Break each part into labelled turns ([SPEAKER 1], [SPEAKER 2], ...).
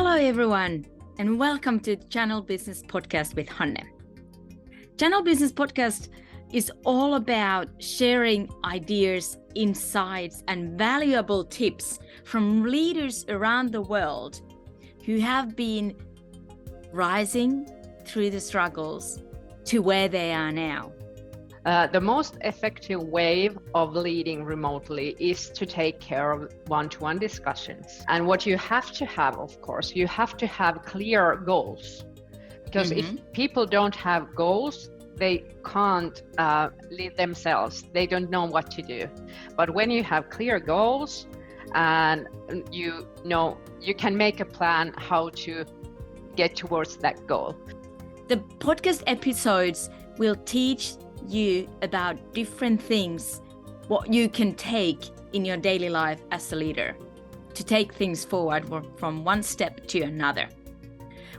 [SPEAKER 1] Hello everyone, and welcome to Channel Business Podcast with Hanne. Channel Business Podcast is all about sharing ideas, insights, and valuable tips from leaders around the world who have been rising through the struggles to where they are now.
[SPEAKER 2] The most effective way of leading remotely is to take care of one-to-one discussions. And what you have to have, of course, you have to have clear goals. Because if people don't have goals, they can't lead themselves. They don't know what to do. But when you have clear goals and you know, you can make a plan how to get towards that goal.
[SPEAKER 1] The podcast episodes will teach you about different things, what you can take in your daily life as a leader to take things forward from one step to another.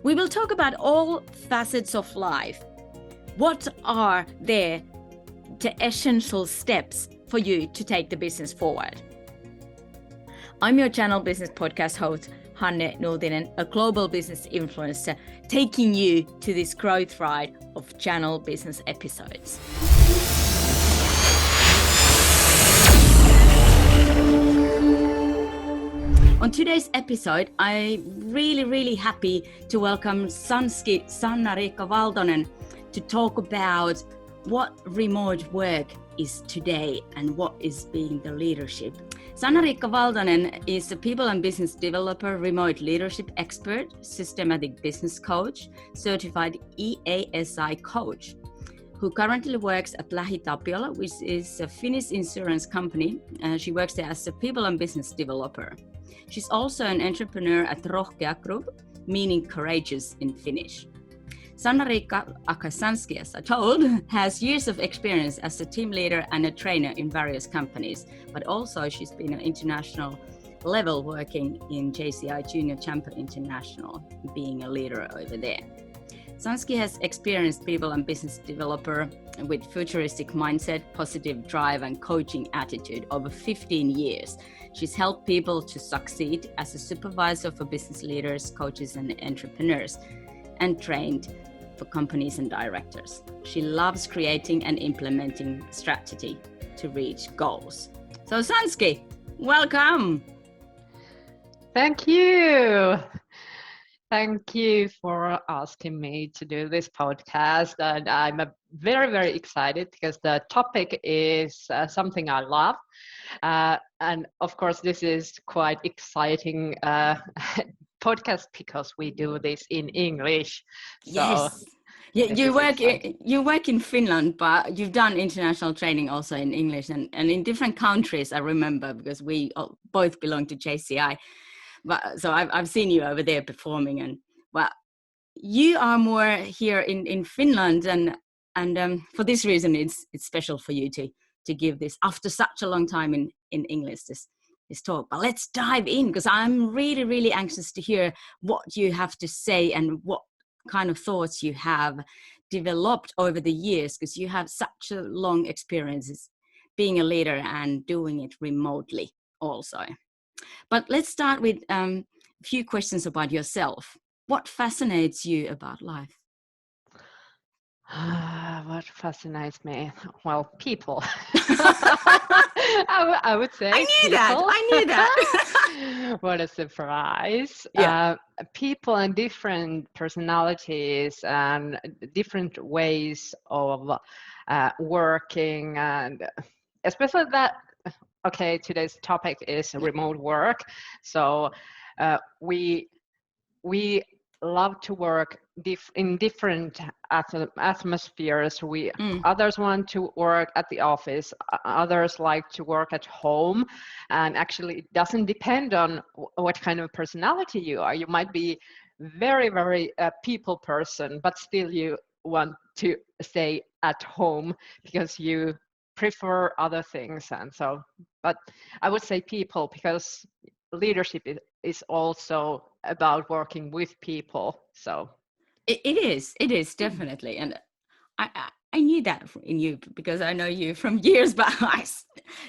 [SPEAKER 1] We will talk about all facets of life. What are the essential steps for you to take the business forward? I'm your Channel Business Podcast host, Hanne Nuutinen, a global business influencer, taking you to this growth ride of Channel Business episodes. On today's episode, I'm really happy to welcome Sanna-Riikka Valtonen to talk about what remote work is today and what is being the leadership. Sanna-Riikka Valtonen is a people and business developer, remote leadership expert, systematic business coach, certified EASI coach, who currently works at LähiTapiola, which is a Finnish insurance company. She works there as a people and business developer. She's also an entrepreneur at Rohkea Group, meaning courageous in Finnish. Sanna-Riikka, Akasanski, as I told, has years of experience as a team leader and a trainer in various companies, but also she's been an international level working in JCI Junior Champion International, being a leader over there. Sanski has experienced people and business developer with futuristic mindset, positive drive and coaching attitude over 15 years. She's helped people to succeed as a supervisor for business leaders, coaches and entrepreneurs, and trained for companies and directors. She loves creating and implementing strategy to reach goals. So Sanski, welcome.
[SPEAKER 2] Thank you. Thank you for asking me to do this podcast. And I'm very excited because the topic is something I love. And of course, this is quite exciting podcast because we do this in English.
[SPEAKER 1] Yes. You work in Finland, but you've done international training also in English and in different countries, I remember, because we both belong to JCI. But so I've seen you over there performing, but you are more here in Finland, and for this reason it's special for you to give this after such a long time in English this talk. But let's dive in, because I'm really anxious to hear what you have to say and what kind of thoughts you have developed over the years, because you have such a long experience being a leader and doing it remotely also. But let's start with a few questions about yourself. What fascinates you about life?
[SPEAKER 2] What fascinates me? Well, people. I would say.
[SPEAKER 1] I knew that.
[SPEAKER 2] What a surprise.
[SPEAKER 1] Yeah.
[SPEAKER 2] People and different personalities and different ways of working, and especially that. Okay, today's topic is remote work. So we love to work in different atmospheres. Others want to work at the office, others like to work at home, and actually it doesn't depend on what kind of personality you are. You might be very people person, but still you want to stay at home because you prefer other things. And so, but I would say people, because leadership is also about working with people. So
[SPEAKER 1] it is definitely. And I knew that in you because I know you from years back.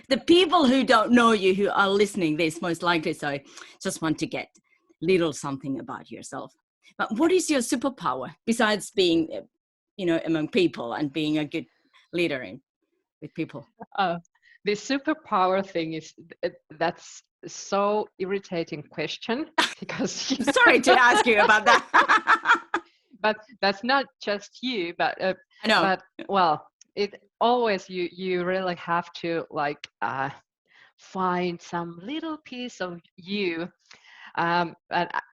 [SPEAKER 1] The people who don't know you, who are listening this most likely, so I just want to get little something about yourself. But what is your superpower besides being, among people and being a good leader with people?
[SPEAKER 2] Uh, the superpower thing is that's so irritating question because
[SPEAKER 1] Sorry to ask you about that.
[SPEAKER 2] but that's not just you, but
[SPEAKER 1] I know.
[SPEAKER 2] but well, it always you really have to like find some little piece of you. And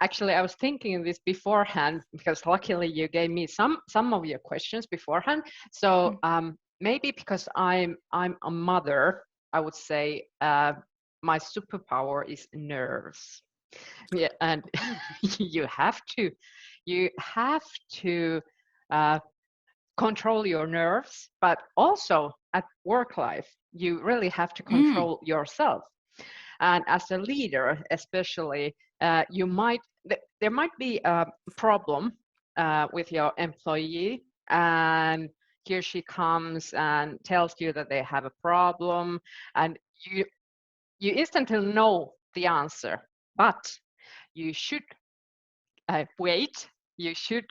[SPEAKER 2] actually, I was thinking this beforehand because luckily you gave me some of your questions beforehand. So maybe because I'm a mother, I would say my superpower is nerves. Yeah, and you have to control your nerves, but also at work life, you really have to control yourself. And as a leader, especially, there might be a problem with your employee, and here she comes and tells you that they have a problem, and you instantly know the answer, but you should wait. You should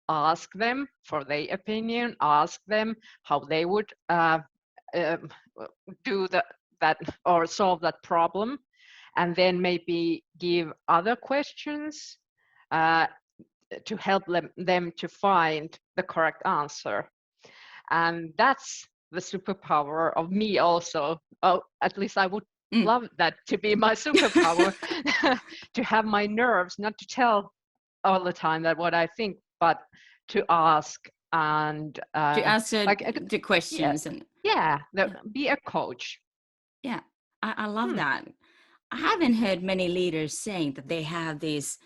[SPEAKER 2] ask them for their opinion, ask them how they would um, do that or solve that problem, and then maybe give other questions to help them to find the correct answer. And that's the superpower of me also. Oh, at least I would love that to be my superpower, to have my nerves, not to tell all the time that what I think, but to ask and
[SPEAKER 1] to answer the questions.
[SPEAKER 2] Be a coach.
[SPEAKER 1] Yeah, I love that. I haven't heard many leaders saying that they have this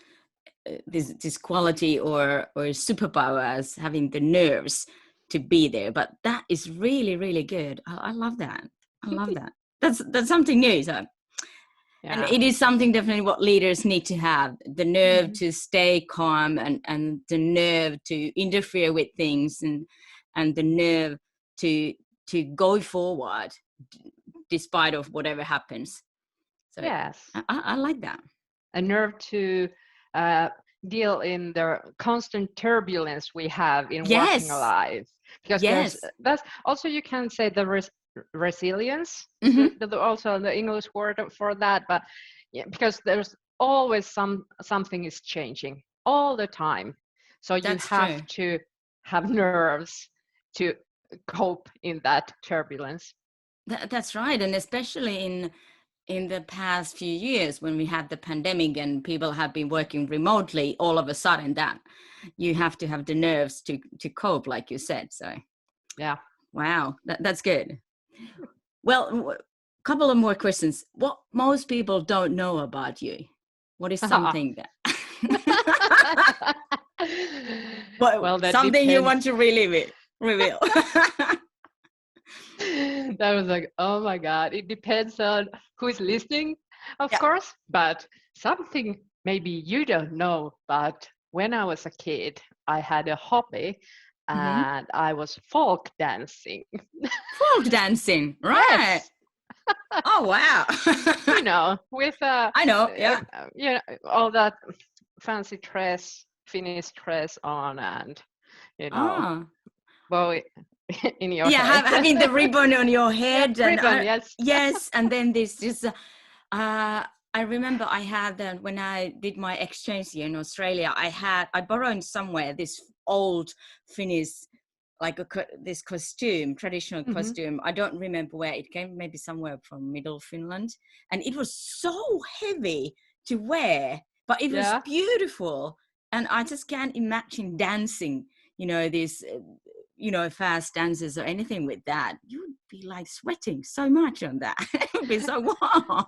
[SPEAKER 1] quality or superpower as having the nerves to be there, but that is really, really good. I love that. I love that. That's something new. So. Yeah. And it is something definitely what leaders need to have, the nerve to stay calm and the nerve to interfere with things and the nerve to go forward despite of whatever happens. So
[SPEAKER 2] yes,
[SPEAKER 1] I like that.
[SPEAKER 2] A nerve to deal in the constant turbulence we have in working life. Because that's also, you can say the resilience, also the English word for that, but because there's always something is changing all the time, so you have to have nerves to cope in that turbulence.
[SPEAKER 1] That's right. And especially in the past few years when we had the pandemic and people have been working remotely, all of a sudden that you have to have the nerves to cope, like you said. So
[SPEAKER 2] yeah,
[SPEAKER 1] wow, that's good. Well, a couple of more questions. What most people don't know about you? What is something that well, that something depends. You want to really reveal?
[SPEAKER 2] That was like, oh my God, it depends on who is listening, of course, but something maybe you don't know, but when I was a kid, I had a hobby and I was folk dancing.
[SPEAKER 1] Folk dancing, right? Yes. Oh, wow.
[SPEAKER 2] With
[SPEAKER 1] I know,
[SPEAKER 2] all that fancy Finnish dress on, and well, in your head.
[SPEAKER 1] Having the ribbon on your head.
[SPEAKER 2] And ribbon, yes.
[SPEAKER 1] Yes, and then this I remember I had that when I did my exchange year in Australia. I borrowed somewhere this old Finnish, like this costume, traditional costume. I don't remember where it came, maybe somewhere from Middle Finland, and it was so heavy to wear, but it was beautiful, and I just can't imagine dancing, these fast dances or anything with that. You would be like sweating so much on that. It would be so warm.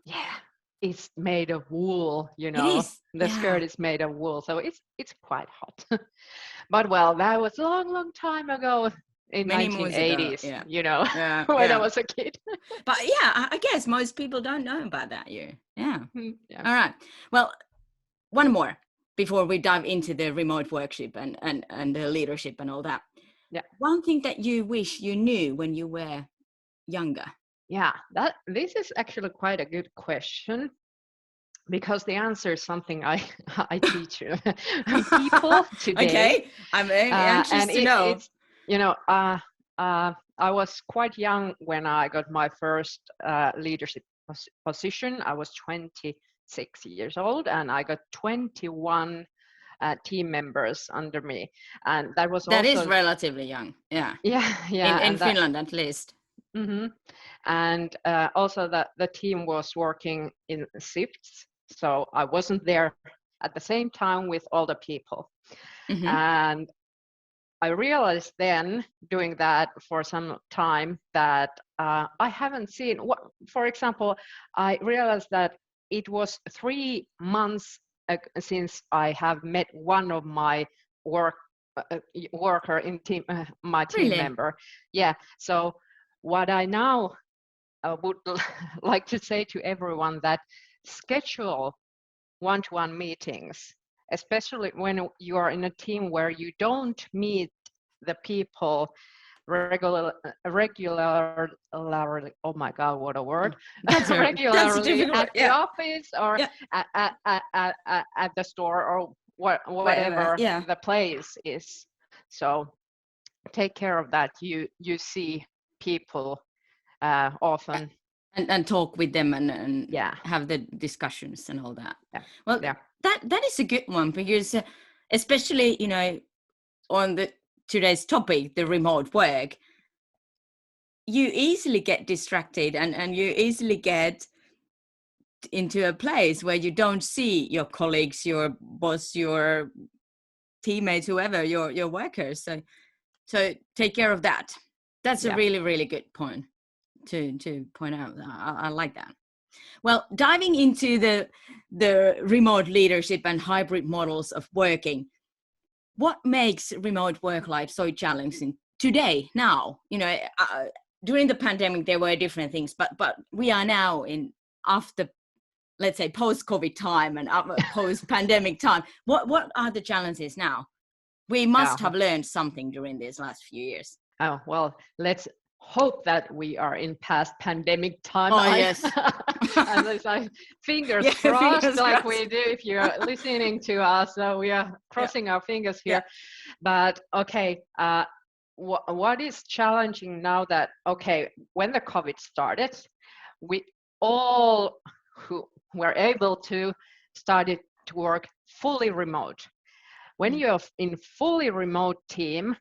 [SPEAKER 2] Yeah, it's made of wool,
[SPEAKER 1] It is.
[SPEAKER 2] The skirt is made of wool, so it's quite hot. But well, that was a long time ago, in 1980s, when I was a kid.
[SPEAKER 1] But I guess most people don't know about that year. Yeah. All right. Well, one more before we dive into the remote workshop and the leadership and all that.
[SPEAKER 2] Yeah.
[SPEAKER 1] One thing that you wish you knew when you were younger.
[SPEAKER 2] Yeah, this is actually quite a good question, because the answer is something I I teach people today,
[SPEAKER 1] Okay, I'm very anxious
[SPEAKER 2] and
[SPEAKER 1] to know.
[SPEAKER 2] it's you know I was quite young when I got my first leadership position. I was 26 years old, and I got 21 team members under me, and that was
[SPEAKER 1] That is
[SPEAKER 2] also
[SPEAKER 1] relatively young, yeah.
[SPEAKER 2] yeah,
[SPEAKER 1] In
[SPEAKER 2] and that.
[SPEAKER 1] Finland, at least.
[SPEAKER 2] hmm And also that the team was working in shifts, so I wasn't there at the same time with all the people.
[SPEAKER 1] Mm-hmm.
[SPEAKER 2] And I realized then, doing that for some time, that I haven't seen. For example, I realized that it was 3 months since I have met one of my worker in team, my team
[SPEAKER 1] Really?
[SPEAKER 2] member. Yeah. So what I now would like to say to everyone, that schedule one-to-one meetings, especially when you are in a team where you don't meet the people regularly. Oh my God, what a word!
[SPEAKER 1] That's a
[SPEAKER 2] Regularly
[SPEAKER 1] difficult word.
[SPEAKER 2] at the
[SPEAKER 1] Yeah,
[SPEAKER 2] office or
[SPEAKER 1] yeah,
[SPEAKER 2] at the store or
[SPEAKER 1] whatever.
[SPEAKER 2] whatever
[SPEAKER 1] Yeah,
[SPEAKER 2] the place is. So take care of that. You see people often.
[SPEAKER 1] and talk with them and
[SPEAKER 2] Yeah,
[SPEAKER 1] have the discussions and all that.
[SPEAKER 2] yeah,
[SPEAKER 1] Well,
[SPEAKER 2] yeah,
[SPEAKER 1] that is a good one, because especially, you know, on the today's topic, the remote work, you easily get distracted, and you easily get into a place where you don't see your colleagues, your boss, your teammates, whoever, your workers. So take care of that. That's a
[SPEAKER 2] yeah.
[SPEAKER 1] really, really good point to point out. I like that. Well, diving into the remote leadership and hybrid models of working, what makes remote work life so challenging today, now? You know, during the pandemic there were different things, but we are now in, after, let's say, post-COVID time and post-pandemic time. What are the challenges now? We
[SPEAKER 2] Yeah.
[SPEAKER 1] must have learned something during these last few years.
[SPEAKER 2] Oh, well, let's hope that we are in past pandemic time.
[SPEAKER 1] Oh yes.
[SPEAKER 2] At least fingers
[SPEAKER 1] Yeah,
[SPEAKER 2] crossed,
[SPEAKER 1] fingers
[SPEAKER 2] like
[SPEAKER 1] crossed.
[SPEAKER 2] we do if you're listening to us. So we are
[SPEAKER 1] Yeah,
[SPEAKER 2] crossing our fingers
[SPEAKER 1] yeah.
[SPEAKER 2] here. But okay, what is challenging now that, okay, when the COVID started, we all who were able to started to work fully remote. When you're in fully remote team,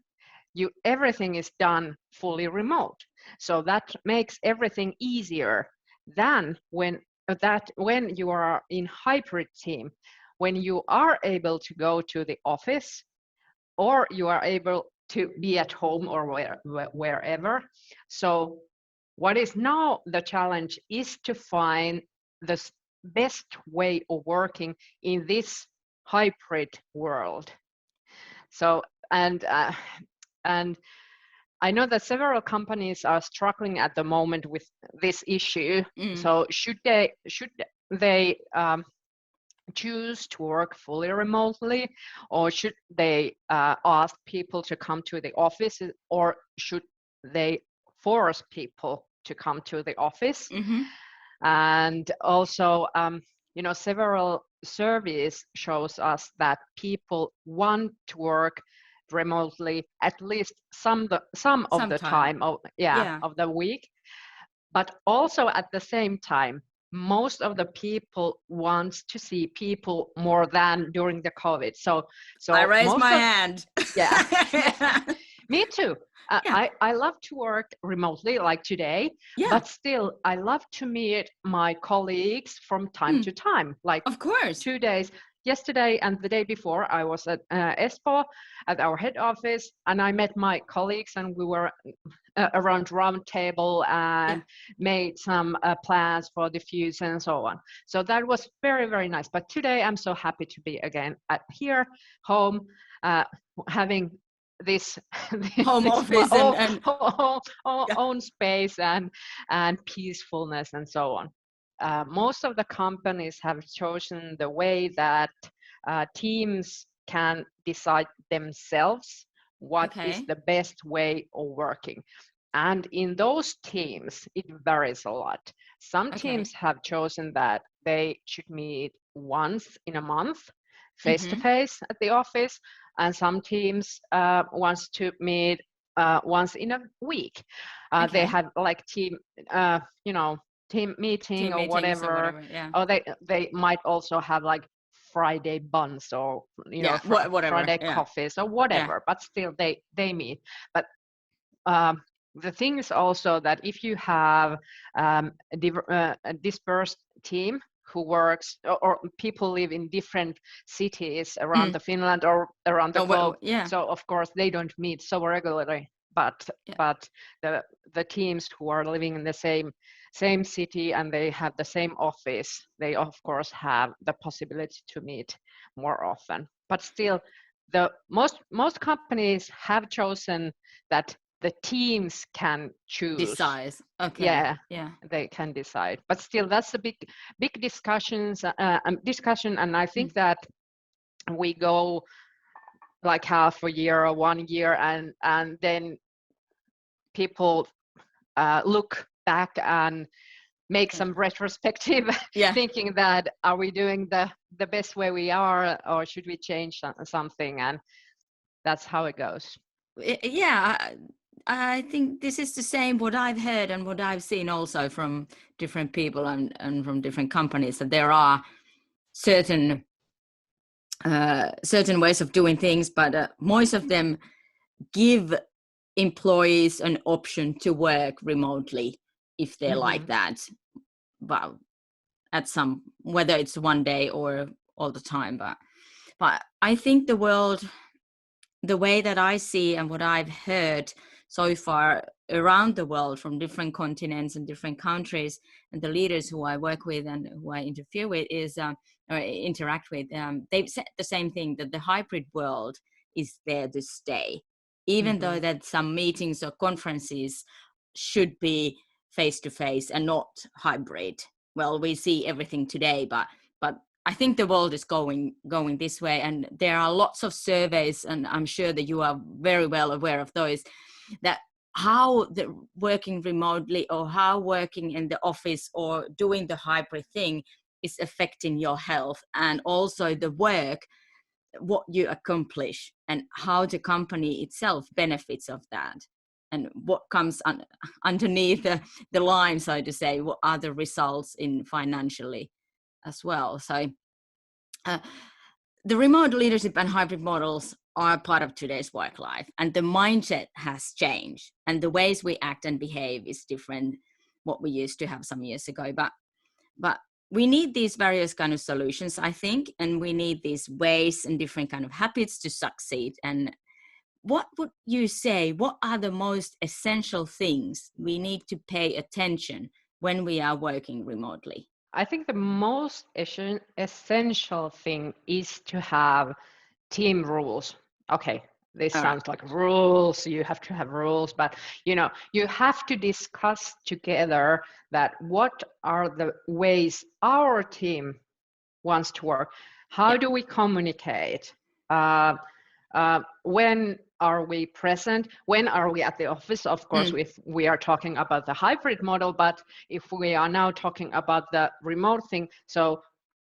[SPEAKER 2] everything is done fully remote, so that makes everything easier than when you are in hybrid team, when you are able to go to the office or you are able to be at home or wherever. So what is now the challenge is to find the best way of working in this hybrid world. So and I know that several companies are struggling at the moment with this issue.
[SPEAKER 1] Mm.
[SPEAKER 2] So should they choose to work fully remotely, or should they ask people to come to the office, or should they force people to come to the office?
[SPEAKER 1] Mm-hmm.
[SPEAKER 2] And also, several surveys shows us that people want to work remotely at least some of the
[SPEAKER 1] Sometime.
[SPEAKER 2] time of the week, but also at the same time most of the people wants to see people more than during the COVID.
[SPEAKER 1] I
[SPEAKER 2] So
[SPEAKER 1] raise
[SPEAKER 2] most
[SPEAKER 1] my
[SPEAKER 2] of
[SPEAKER 1] hand.
[SPEAKER 2] yeah me too.
[SPEAKER 1] Yeah.
[SPEAKER 2] I love to work remotely like today,
[SPEAKER 1] Yeah.
[SPEAKER 2] but still I love to meet my colleagues from time to time. Like
[SPEAKER 1] Of course.
[SPEAKER 2] 2 days, yesterday and the day before, I was at Espoo at our head office, and I met my colleagues, and we were around round table
[SPEAKER 1] Yeah.
[SPEAKER 2] and made some plans for the future and so on. So that was very, very nice. But today I'm so happy to be again at here, home, having this
[SPEAKER 1] Home
[SPEAKER 2] this
[SPEAKER 1] office and yeah.
[SPEAKER 2] own space and peacefulness and so on. Most of the companies have chosen the way that teams can decide themselves what is
[SPEAKER 1] Okay.
[SPEAKER 2] the best way of working. And in those teams, it varies a lot. Some
[SPEAKER 1] Okay.
[SPEAKER 2] teams have chosen that they should meet once in a month, face to
[SPEAKER 1] Mm-hmm.
[SPEAKER 2] face at the office, and some teams wants to meet once in a week. They
[SPEAKER 1] Okay.
[SPEAKER 2] have like team, team meeting
[SPEAKER 1] Team
[SPEAKER 2] or
[SPEAKER 1] meetings or
[SPEAKER 2] whatever,
[SPEAKER 1] whatever. Yeah.
[SPEAKER 2] or they might also have like Friday buns or
[SPEAKER 1] Yeah. Whatever.
[SPEAKER 2] Friday
[SPEAKER 1] Yeah.
[SPEAKER 2] coffees or
[SPEAKER 1] Yeah.
[SPEAKER 2] whatever, but still they meet. But the thing is also that if you have a dispersed team who works, or people live in different cities around
[SPEAKER 1] Mm.
[SPEAKER 2] the Finland or around the
[SPEAKER 1] Oh,
[SPEAKER 2] globe,
[SPEAKER 1] yeah.
[SPEAKER 2] so of course they don't meet so regularly. But
[SPEAKER 1] Yeah.
[SPEAKER 2] but the teams who are living in the same city and they have the same office, they of course have the possibility to meet more often. But still, the most companies have chosen that the teams can choose.
[SPEAKER 1] Decide. Okay.
[SPEAKER 2] Yeah,
[SPEAKER 1] Yeah.
[SPEAKER 2] they can decide. But still, that's a big discussion, and I
[SPEAKER 1] Mm.
[SPEAKER 2] think that we go like half a year or 1 year, and then people look back and make
[SPEAKER 1] Yeah.
[SPEAKER 2] some retrospective
[SPEAKER 1] Yeah.
[SPEAKER 2] thinking that are we doing the best way we are, or should we change something, and that's how it goes.
[SPEAKER 1] Yeah. I think this is the same what I've heard and what I've seen also from different people and from different companies, that there are certain certain ways of doing things, but most of them give employees an option to work remotely if they're like
[SPEAKER 2] Hmm.
[SPEAKER 1] that. Well, at some, whether it's one day or all the time, but I think the world, the way that I see and what I've heard so far around the world from different continents and different countries, and the leaders who I work with and who I interfere with is or interact with, they've said the same thing, that the hybrid world is there to stay, even though
[SPEAKER 2] Hmm.
[SPEAKER 1] that some meetings or conferences should be face to face and not hybrid. Well, we see everything today, but I think the world is going this way, and there are lots of surveys, and I'm sure that you are very well aware of those, that how the working remotely or how working in the office or doing the hybrid thing is affecting your health, and also the work, what you accomplish, and how the company itself benefits of that, and what comes underneath the line, so to say, what are the results in financially as well. So uh, the remote leadership and hybrid models are part of today's work life, and the mindset has changed, and the ways we act and behave is different what we used to have some years ago. But we need these various kind of solutions, I think, and we need these ways and different kind of habits to succeed. And what would you say, what are the most essential things we need to pay attention when we are working remotely?
[SPEAKER 2] I think the most essential thing is to have team rules. Okay, this
[SPEAKER 1] All right.
[SPEAKER 2] sounds like rules. You have to have rules, but you have to discuss together that what are the ways our team wants to work. How
[SPEAKER 1] Yeah.
[SPEAKER 2] do we communicate? When are we present? When are we at the office? Of course,
[SPEAKER 1] Mm.
[SPEAKER 2] if we are talking about the hybrid model, but if we are now talking about the remote thing, so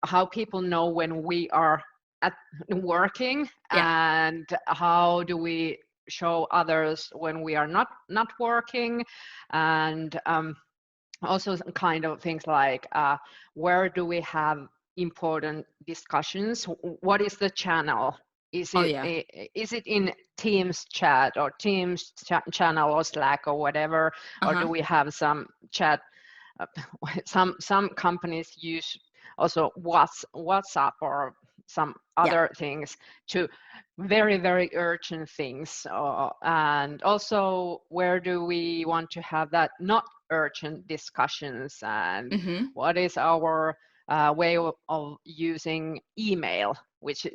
[SPEAKER 2] how people know when we are at working,
[SPEAKER 1] Yeah.
[SPEAKER 2] and how do we show others when we are not working, and also some kind of things like where do we have important discussions, what is the channel, is
[SPEAKER 1] Oh
[SPEAKER 2] it
[SPEAKER 1] yeah.
[SPEAKER 2] is it in Teams chat or Teams channel or Slack or whatever, or do
[SPEAKER 1] Uh-huh.
[SPEAKER 2] we have some chat, uh, some companies use also WhatsApp or some
[SPEAKER 1] Yeah.
[SPEAKER 2] other things to very urgent things, and also where do we want to have that not urgent discussions, and
[SPEAKER 1] Mm-hmm.
[SPEAKER 2] what is our way of using email, which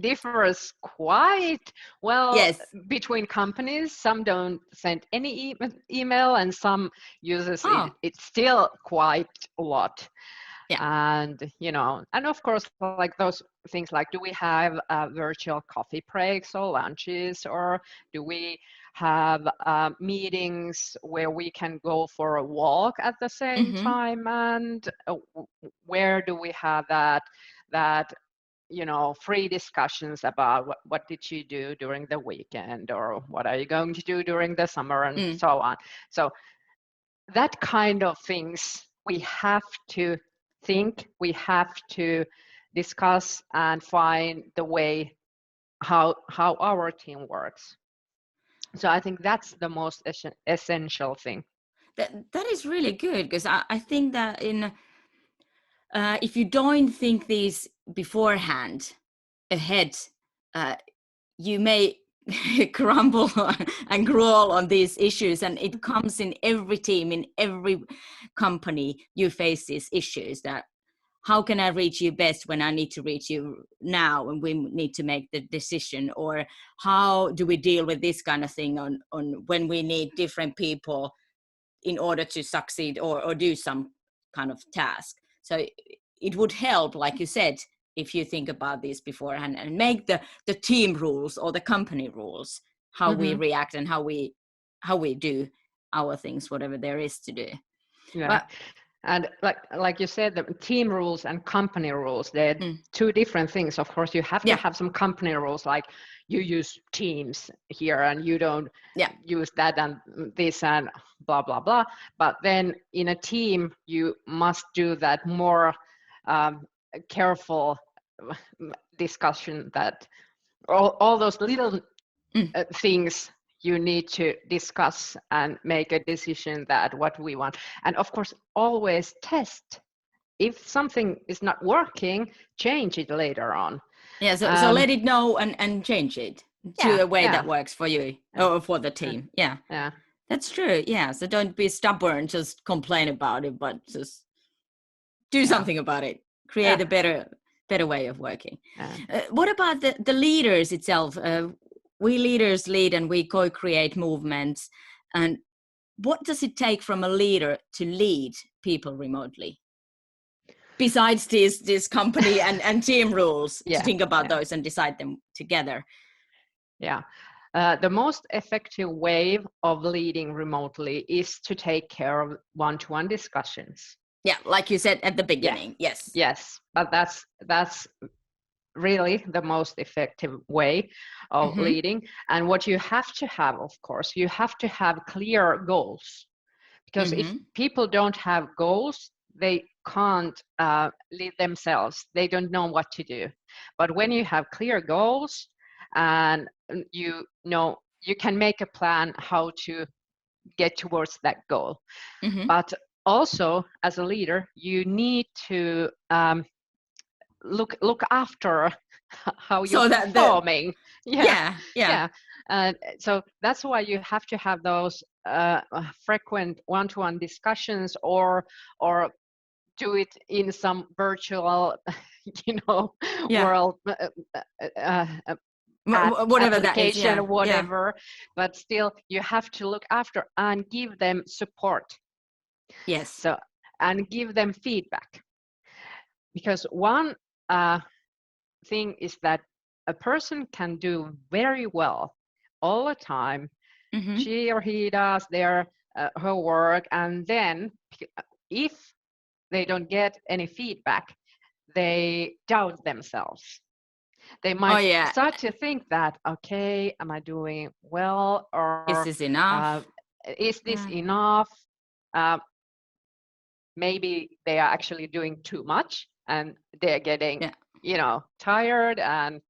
[SPEAKER 2] differs quite well
[SPEAKER 1] Yes.
[SPEAKER 2] between companies. Some don't send any email, and some uses
[SPEAKER 1] Oh,
[SPEAKER 2] it still quite a lot.
[SPEAKER 1] yeah.
[SPEAKER 2] And and of course, like those things like, do we have virtual coffee breaks or lunches, or do we have meetings where we can go for a walk at the same time, and where do we have that free discussions about what did you do during the weekend, or what are you going to do during the summer, and so on. So that kind of things we have to think, we have to discuss and find the way how our team works. So I think that's the most essential thing.
[SPEAKER 1] That is really good, because I think that if you don't think these beforehand ahead, you may crumble and crawl on these issues, and it comes in every team, in every company. You face these issues that how can I reach you best when I need to reach you now and we need to make the decision, or how do we deal with this kind of thing on when we need different people in order to succeed or do some kind of task. So it would help, like you said, if you think about this beforehand and make the team rules or the company rules, how we react and how we do our things, whatever there is to do.
[SPEAKER 2] Yeah.
[SPEAKER 1] But,
[SPEAKER 2] and like you said, the team rules and company rules, they're two different things. Of course, you have to have some company rules, like you use Teams here and you don't use that and this and blah, blah, blah. But then in a team, you must do that more careful discussion, that all those little things you need to discuss and make a decision that what we want. And of course, always test. If something is not working, change it later on.
[SPEAKER 1] Yeah, so let it know and change it to a way that works for you or for the team. Yeah, that's true. Yeah, so don't be stubborn, just complain about it, but just do something about it. Create a better way of working. What about the leaders itself? We leaders lead and we co-create movements. And what does it take from a leader to lead people remotely? Besides this company and team rules, to think about those and decide them together.
[SPEAKER 2] Yeah. The most effective way of leading remotely is to take care of one-to-one discussions.
[SPEAKER 1] Yeah, like you said at the beginning.
[SPEAKER 2] Yes, but that's really the most effective way of leading. And what you have to have, of course, you have to have clear goals, because if people don't have goals, they can't lead themselves. They don't know what to do. But when you have clear goals, and you can make a plan how to get towards that goal. But also, as a leader, you need to look after how you're performing. So that's why you have to have those frequent one-to-one discussions, or do it in some virtual world
[SPEAKER 1] whatever
[SPEAKER 2] application,
[SPEAKER 1] that is,
[SPEAKER 2] whatever. But still, you have to look after and give them support.
[SPEAKER 1] Yes.
[SPEAKER 2] So, and give them feedback. Because one thing is that a person can do very well all the time. She or he does her work, and then if they don't get any feedback, they doubt themselves. They might start to think that, okay, am I doing well, or
[SPEAKER 1] is this enough?
[SPEAKER 2] Is this enough? Maybe they are actually doing too much, and they're getting tired and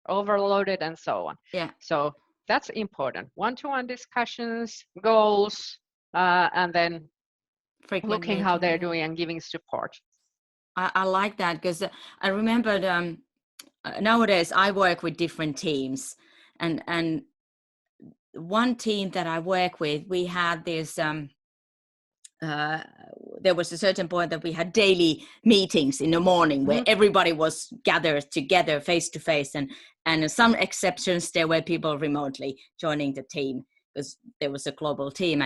[SPEAKER 2] overloaded and so on. So that's important. One-to-one discussions, goals, and then looking how they're doing and giving support.
[SPEAKER 1] I like that, because I remember nowadays I work with different teams, and one team that I work with, we had this there was a certain point that we had daily meetings in the morning where everybody was gathered together face to face, and some exceptions, there were people remotely joining the team because there was a global team.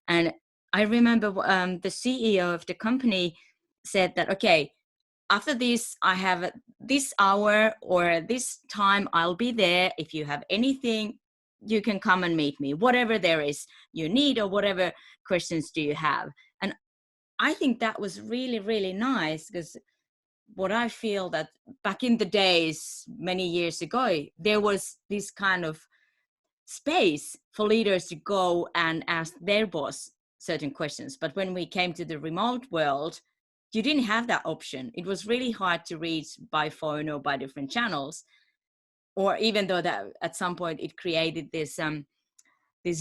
[SPEAKER 1] And I remember the CEO of the company said that, okay, after this, I have this hour or this time, I'll be there. If you have anything, you can come and meet me, whatever there is you need, or whatever questions do you have. And I think that was really, really nice, because what I feel that back in the days, many years ago, there was this kind of space for leaders to go and ask their boss certain questions. But when we came to the remote world, you didn't have that option. It was really hard to reach by phone or by different channels. Or even though that at some point it created this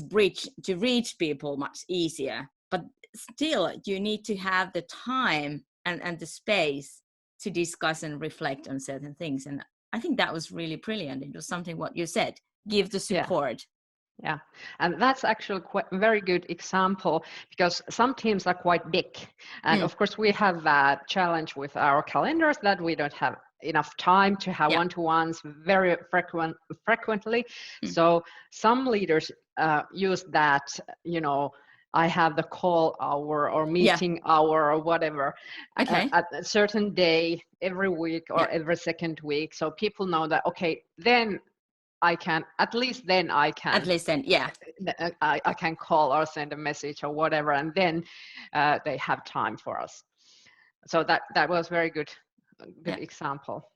[SPEAKER 1] bridge to reach people much easier, but still you need to have the time and the space to discuss and reflect on certain things. And I think that was really brilliant. It was something what you said, give the support.
[SPEAKER 2] Yeah, and that's actually quite a very good example, because some teams are quite big, and of course we have that challenge with our calendars that we don't have enough time to have one-to-ones very frequently. So some leaders use that, I have the call hour or meeting hour or whatever at a certain day every week or every second week, so people know that, okay, then I can, at least then I can call or send a message or whatever, and then they have time for us. So that was very good example.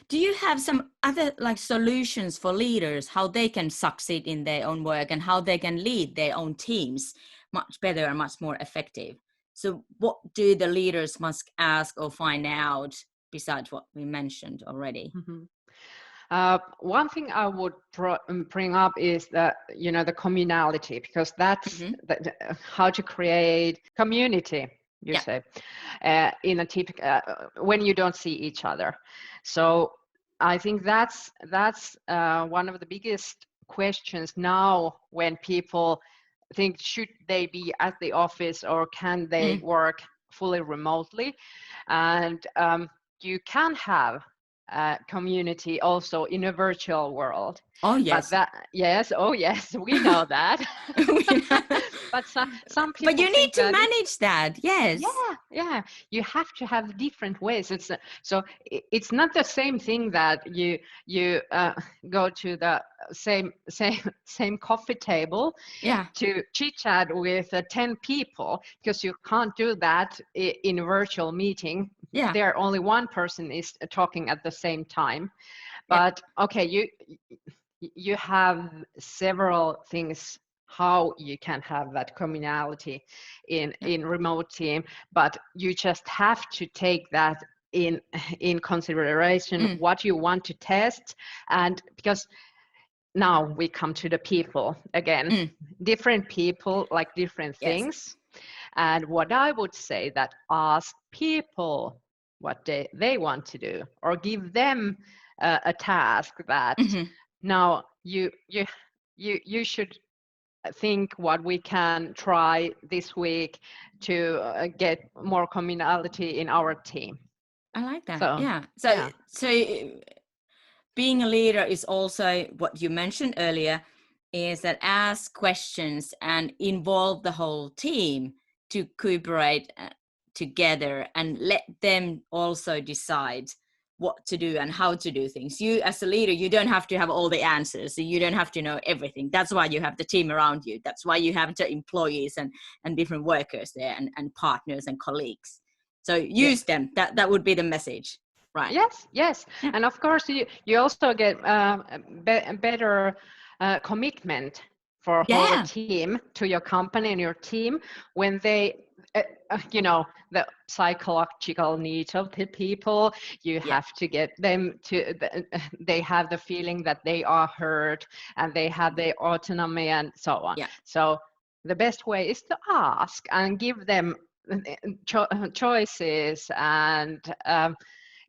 [SPEAKER 1] Do you have some other solutions for leaders, how they can succeed in their own work and how they can lead their own teams much better and much more effective? So what do the leaders must ask or find out besides what we mentioned already?
[SPEAKER 2] One thing I would bring up is the communality, because that's how to create community, you say, in a team when you don't see each other. So I think that's one of the biggest questions now, when people think, should they be at the office or can they work fully remotely? And you can have community also in a virtual world.
[SPEAKER 1] Oh yes.
[SPEAKER 2] But we know that. But some people.
[SPEAKER 1] But you need to manage that. Yes.
[SPEAKER 2] Yeah. You have to have different ways. It's not the same thing that you go to the same coffee table to chit chat with 10 people, because you can't do that in a virtual meeting. There only one person is talking at the same time. But okay, you have several things how you can have that communality in remote team, but you just have to take that in consideration, what you want to test. And because now we come to the people again, different people like different things. And what I would say, that ask people what they want to do, or give them a task that now you should think what we can try this week to get more communality in our team.
[SPEAKER 1] I like that. So being a leader is also what you mentioned earlier, is that ask questions and involve the whole team to cooperate together and let them also decide what to do and how to do things. You as a leader, you don't have to have all the answers. So you don't have to know everything. That's why you have the team around you. That's why you have the employees and different workers there and partners and colleagues. So use them. That would be the message. Right.
[SPEAKER 2] Yes. And of course you also get better commitment for whole team to your company and your team when they the psychological needs of the people. You have to get them to they have the feeling that they are heard and they have their autonomy and so on. So the best way is to ask and give them choices and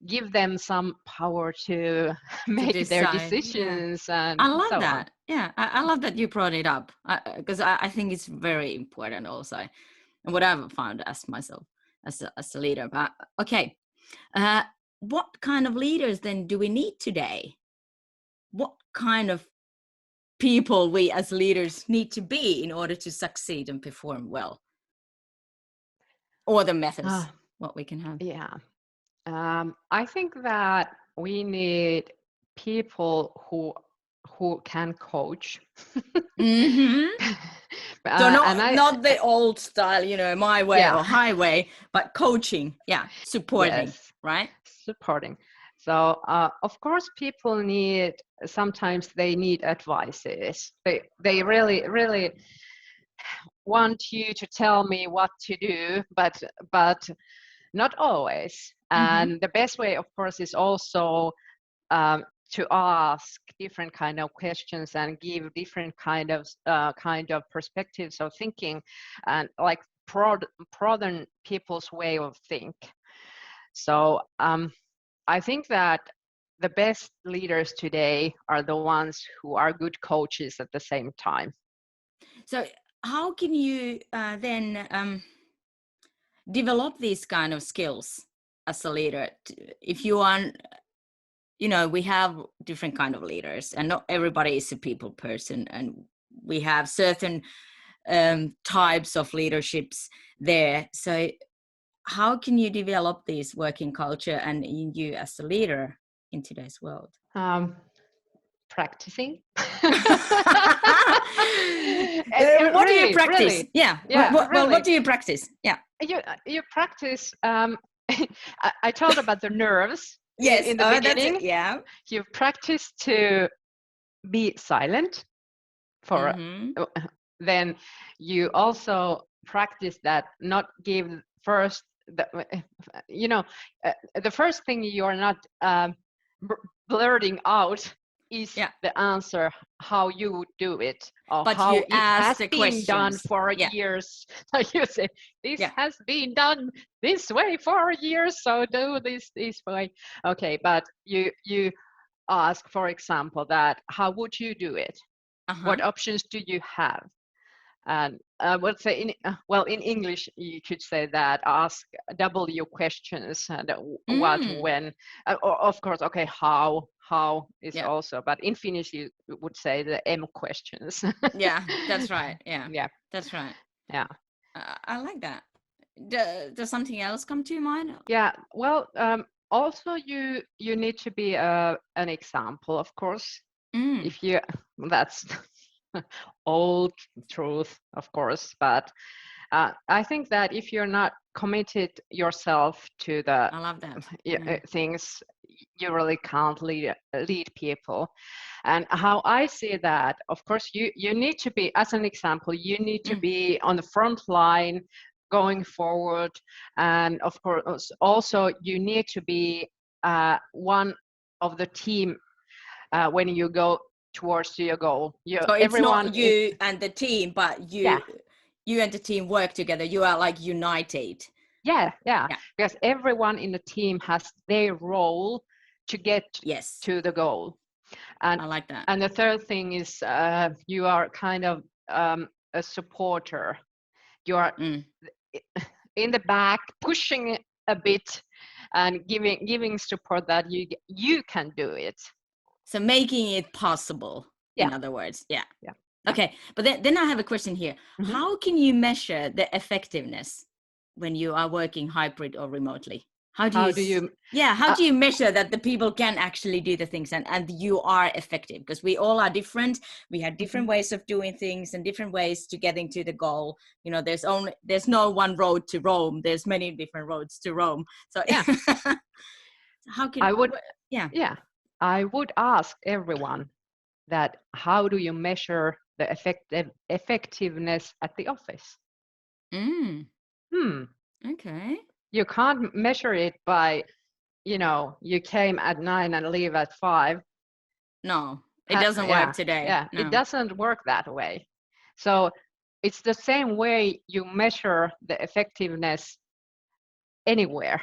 [SPEAKER 2] give them some power to make their decisions. And
[SPEAKER 1] I love
[SPEAKER 2] so
[SPEAKER 1] that. I love that you brought it up, because I think it's very important also, and what I've found as myself as a leader. But okay, what kind of leaders then do we need today? What kind of people we as leaders need to be in order to succeed and perform well? Or the methods, what we can have?
[SPEAKER 2] I think that we need people who who can coach.
[SPEAKER 1] Mm-hmm. So
[SPEAKER 2] And
[SPEAKER 1] not the old style, my way
[SPEAKER 2] yeah,
[SPEAKER 1] or highway, but coaching, supporting,
[SPEAKER 2] yes,
[SPEAKER 1] right?
[SPEAKER 2] supporting. So of course, people sometimes they need advices. They really want you to tell me what to do, but not always.
[SPEAKER 1] Mm-hmm.
[SPEAKER 2] And the best way, of course, is also um, to ask different kind of questions and give different kind of perspectives of thinking, and like broaden people's way of think. So I think that the best leaders today are the ones who are good coaches at the same time.
[SPEAKER 1] So how can you then develop these kind of skills as a leader? If you are, we have different kind of leaders, and not everybody is a people person, and we have certain types of leaderships there. So how can you develop this working culture and in you as a leader in today's world?
[SPEAKER 2] Practicing.
[SPEAKER 1] What do you
[SPEAKER 2] Really,
[SPEAKER 1] practice?
[SPEAKER 2] really,
[SPEAKER 1] Yeah.
[SPEAKER 2] yeah,
[SPEAKER 1] Well, what
[SPEAKER 2] really.
[SPEAKER 1] do you practice? Yeah.
[SPEAKER 2] You practice. I told about the nerves
[SPEAKER 1] Yes.
[SPEAKER 2] in the
[SPEAKER 1] Oh, that's it.
[SPEAKER 2] beginning.
[SPEAKER 1] Yeah.
[SPEAKER 2] You practice to be silent for.
[SPEAKER 1] Mm-hmm.
[SPEAKER 2] Then you also practice that not give first the, the first thing you're not blurting out is
[SPEAKER 1] Yeah.
[SPEAKER 2] the answer how you would do it or
[SPEAKER 1] But
[SPEAKER 2] how
[SPEAKER 1] you
[SPEAKER 2] it
[SPEAKER 1] ask
[SPEAKER 2] has
[SPEAKER 1] the
[SPEAKER 2] been done
[SPEAKER 1] questions.
[SPEAKER 2] for
[SPEAKER 1] Yeah.
[SPEAKER 2] years. Like you say, this
[SPEAKER 1] Yeah.
[SPEAKER 2] has been done this way for years, so do this way. Okay, but you ask, for example, that how would you do it?
[SPEAKER 1] Uh-huh.
[SPEAKER 2] What options do you have? And I would say, in English, you could say that ask W questions and what, when, or of course, okay, how is
[SPEAKER 1] Yeah.
[SPEAKER 2] also, but in Finnish, you would say the M questions.
[SPEAKER 1] Yeah, that's right. Yeah,
[SPEAKER 2] Yeah,
[SPEAKER 1] that's right.
[SPEAKER 2] yeah,
[SPEAKER 1] I like that. Does something else come to your mind?
[SPEAKER 2] yeah. Well, also you need to be an example, of course. If you, that's old truth, of course, but I think that if you're not committed yourself to the
[SPEAKER 1] I love that.
[SPEAKER 2] things, you really can't lead people. And how I see that, of course, you need to be, as an example, you need to be on the front line going forward. And of course, also you need to be one of the team when you go towards your goal.
[SPEAKER 1] So it's
[SPEAKER 2] Everyone
[SPEAKER 1] not you and the team, but
[SPEAKER 2] yeah.
[SPEAKER 1] you and the team work together. You are like united.
[SPEAKER 2] Yeah,
[SPEAKER 1] Yeah.
[SPEAKER 2] because everyone in the team has their role to get
[SPEAKER 1] Yes.
[SPEAKER 2] to the goal. And
[SPEAKER 1] I like that.
[SPEAKER 2] And the third thing is you are kind of a supporter. You are in the back, pushing a bit and giving support that you can do it.
[SPEAKER 1] So making it possible,
[SPEAKER 2] Yeah.
[SPEAKER 1] in other words. Yeah.
[SPEAKER 2] Yeah.
[SPEAKER 1] Okay, but then I have a question here.
[SPEAKER 2] Mm-hmm.
[SPEAKER 1] How can you measure the effectiveness when you are working hybrid or remotely? How do you measure that the people can actually do the things and you are effective? Because we all are different. We have different ways of doing things and different ways to getting to the goal. There's no one road to Rome. There's many different roads to Rome. So
[SPEAKER 2] yeah. I would ask everyone that how do you measure the effectiveness at the office?
[SPEAKER 1] Okay.
[SPEAKER 2] You can't measure it by, you came at 9 and leave at 5.
[SPEAKER 1] No, it doesn't work today.
[SPEAKER 2] Yeah,
[SPEAKER 1] no.
[SPEAKER 2] It doesn't work that way. So it's the same way you measure the effectiveness anywhere.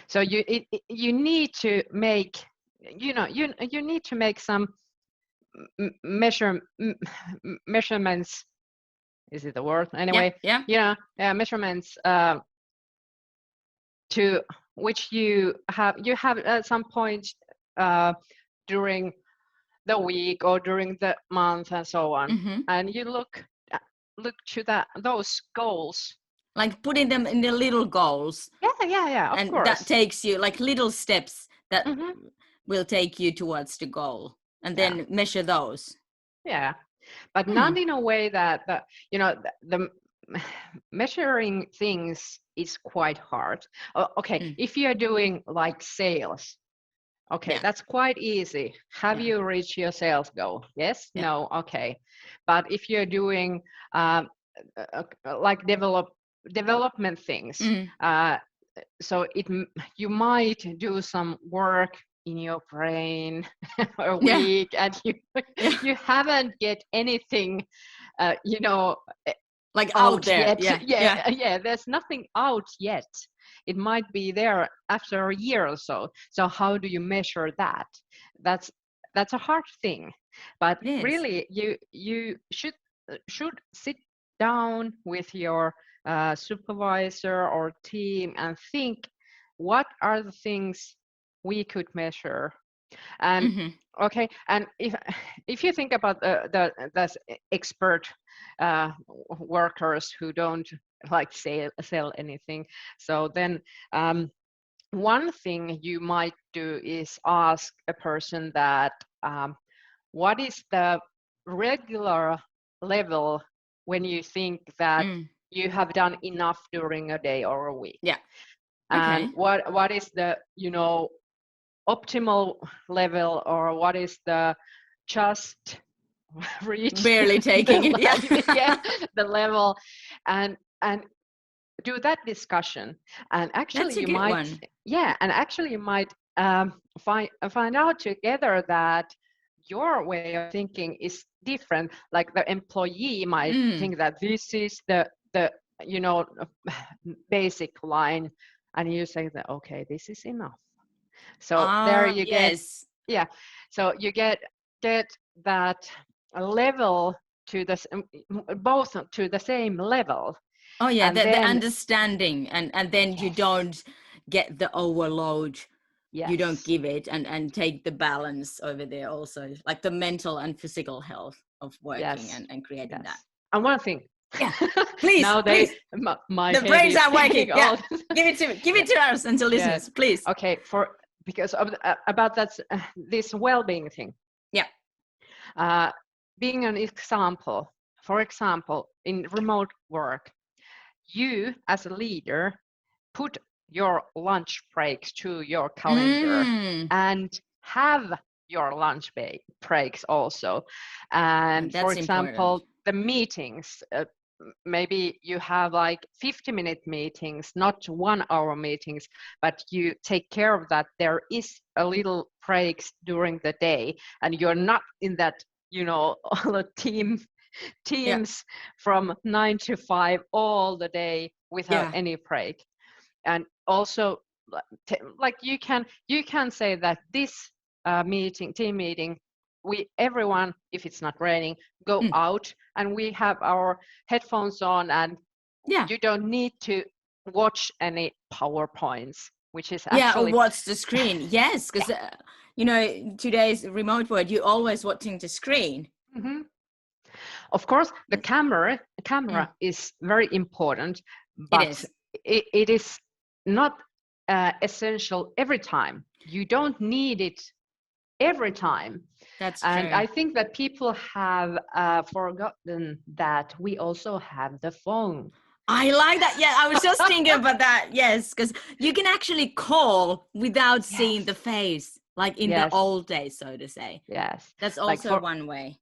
[SPEAKER 2] So you need to make, you need to make some measurements. Is it the word? Anyway,
[SPEAKER 1] yeah.
[SPEAKER 2] Measurements to which you have at some point during the week or during the month and so on, and you look to those goals,
[SPEAKER 1] like putting them in the little goals.
[SPEAKER 2] Yeah, of
[SPEAKER 1] and
[SPEAKER 2] course.
[SPEAKER 1] That takes you like little steps that will take you towards the goal. and then measure those.
[SPEAKER 2] Yeah, but not in a way that the measuring things is quite hard. Okay, if you're doing like sales, okay, that's quite easy. Have you reached your sales goal? Yes, no, okay. But if you're doing like development things, so you might do some work in your brain a week, and you haven't get anything,
[SPEAKER 1] like
[SPEAKER 2] out
[SPEAKER 1] there
[SPEAKER 2] yet. There's nothing out yet. It might be there after a year or so. So how do you measure that? That's a hard thing. But really, you should sit down with your supervisor or team and think, what are the things we could measure? And okay, and if you think about the expert workers who don't like sell anything, so then one thing you might do is ask a person that what is the regular level when you think that you have done enough during a day or a week. And what is the optimal level, or what is the just reach
[SPEAKER 1] barely taking it
[SPEAKER 2] the level, and do that discussion. And actually you might find out together that your way of thinking is different. Like the employee might think that this is the basic line, and you say that, okay, this is enough. So there you so you get that level to this, both to the same level.
[SPEAKER 1] And the understanding, and then you don't get the overload. You don't give it, and take the balance over there also, like the mental and physical health of working and creating that.
[SPEAKER 2] And one thing,
[SPEAKER 1] please,
[SPEAKER 2] nowadays my
[SPEAKER 1] the brains are working. Give it to us and to listeners, please.
[SPEAKER 2] Okay, because of about this well-being thing. Being an example, for example, in remote work, you as a leader put your lunch breaks to your calendar and have your lunch breaks also. And for example, important. The meetings, maybe you have like 50-minute meetings, not 1 hour meetings, but you take care of that. There is a little breaks during the day, and you're not in that, all the teams from 9 to 5 all the day without any break. And also, like you can say that this team meeting, everyone, if it's not raining, go out, and we have our headphones on, and you don't need to watch any PowerPoints, which is actually
[SPEAKER 1] or watch the screen. Yes, because today's remote world, you're always watching the screen.
[SPEAKER 2] Of course, the camera is very important, but it is not essential every time. You don't need it every time.
[SPEAKER 1] That's
[SPEAKER 2] and
[SPEAKER 1] true.
[SPEAKER 2] I think that people have forgotten that we also have the phone.
[SPEAKER 1] I like that. I was just thinking about that. Yes, because you can actually call without seeing the face, like in the old days, so to say.
[SPEAKER 2] Yes,
[SPEAKER 1] that's also one way.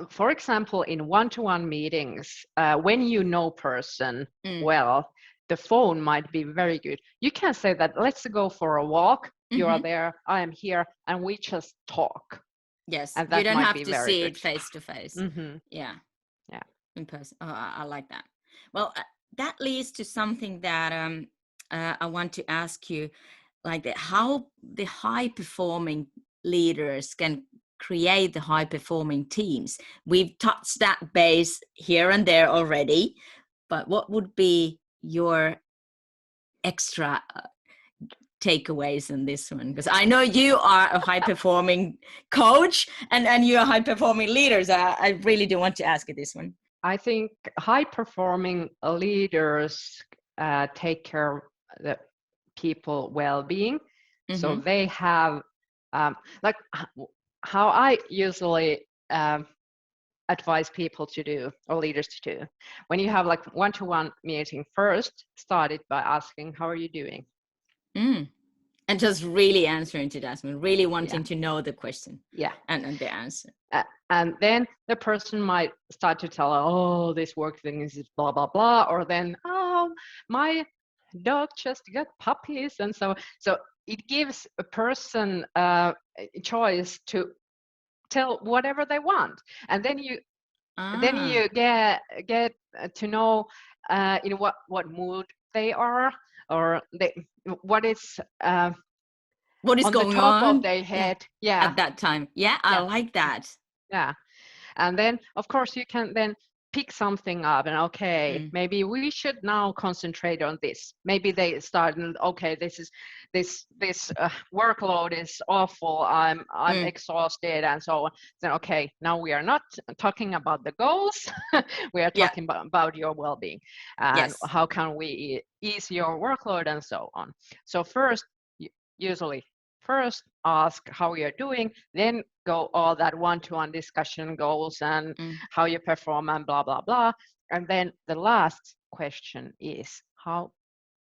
[SPEAKER 2] For example, in one-to-one meetings, when you know person well, the phone might be very good. You can say that, let's go for a walk. You are there, I am here, and we just talk.
[SPEAKER 1] Yes,
[SPEAKER 2] and
[SPEAKER 1] you don't have to see it face to face. In person. I like that. Well, that leads to something that I want to ask you, like how the high performing leaders can create the high performing teams. We've touched that base here and there already, but what would be your extra takeaways in this one? Because I know you are a high performing coach and you're high performing leaders. I really do want to ask you this one.
[SPEAKER 2] I think high performing leaders take care of the people well-being. So they have how I usually advise people to do, or leaders to do, when you have like one-to-one meeting, first start it by asking, how are you doing?
[SPEAKER 1] And just really answering to that, really wanting
[SPEAKER 2] Yeah.
[SPEAKER 1] to know the question.
[SPEAKER 2] Yeah.
[SPEAKER 1] And the answer.
[SPEAKER 2] And then the person might start to tell, oh, this work thing is blah, blah, blah. Or then, oh, my dog just got puppies. And so it gives a person a choice to tell whatever they want. And then you get to know in what mood they are, or what is
[SPEAKER 1] what is
[SPEAKER 2] on the
[SPEAKER 1] going
[SPEAKER 2] top of
[SPEAKER 1] on
[SPEAKER 2] their head. Yeah.
[SPEAKER 1] at that time. I like that.
[SPEAKER 2] Yeah. And then of course you can then pick something up and okay, maybe we should now concentrate on this. Maybe they start and okay, this workload is awful, I'm exhausted and so on. Then okay, now we are not talking about the goals, we are talking about your well-being and how can we ease your workload and so on. So first, usually first ask how you're doing, then go all that one-to-one discussion goals and how you perform and blah, blah, blah. And then the last question is, how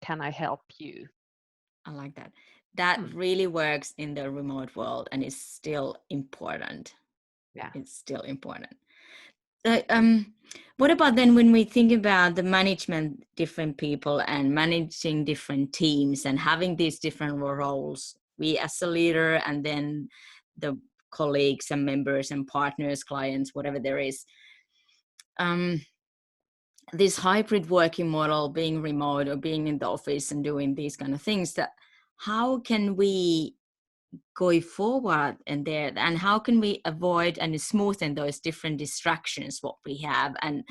[SPEAKER 2] can I help you?
[SPEAKER 1] I like that. That really works in the remote world and is still important.
[SPEAKER 2] Yeah.
[SPEAKER 1] It's still important. What about then when we think about the management, different people and managing different teams and having these different roles, we as a leader and then the colleagues and members and partners, clients, whatever there is, this hybrid working model, being remote or being in the office and doing these kind of things, that how can we go forward in there, and how can we avoid and smoothen those different distractions what we have, and